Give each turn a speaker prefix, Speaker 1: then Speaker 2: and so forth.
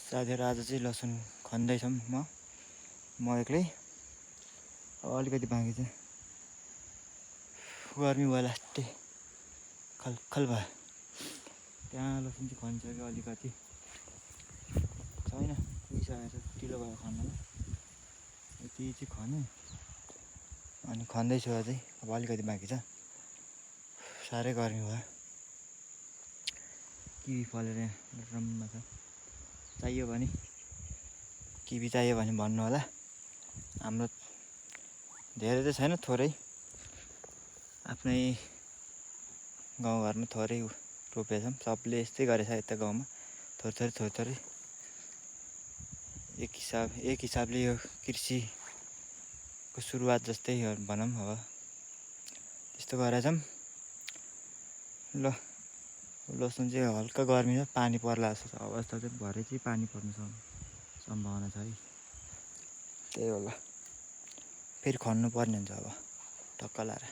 Speaker 1: साथीहरू आज चाहिँ लसुन खन्दैछौँ म एक्लै। अलिकति बाँकी छ, गर्मी भयो लास्टै खलखल भयो। त्यहाँ लसुन चाहिँ खनिसक्यो, अलिकति छैन, पुगिसकेको छ, ढिलो भयो खन्नमा। यति चाहिँ खन्यो अनि खन्दैछु अझै, अब अलिकति बाँकी छ। साह्रै गर्मी भयो। किवी फलेर यहाँ रममा छ, चाहियो भने किवी चाहियो भने भन्नु होला। हाम्रो धेरै त छैन, थोरै आफ्नै गाउँघरमा थोरै रोपेछौँ। सबले यस्तै गरेछ यता गाउँमा, थोरै एक हिसाबले यो कृषिको सुरुवात जस्तै भनौँ। अब त्यस्तो गरेछौँ। ल लसुन चाहिँ हल्का गर्मी छ, पानी पर्ला जस्तो छ अवस्था चाहिँ। भरे चाहिँ पानी पर्ने सम्भावना छ है। त्यही होला, फेरि खन्नु पर्ने हुन्छ अब टक्क लाएर।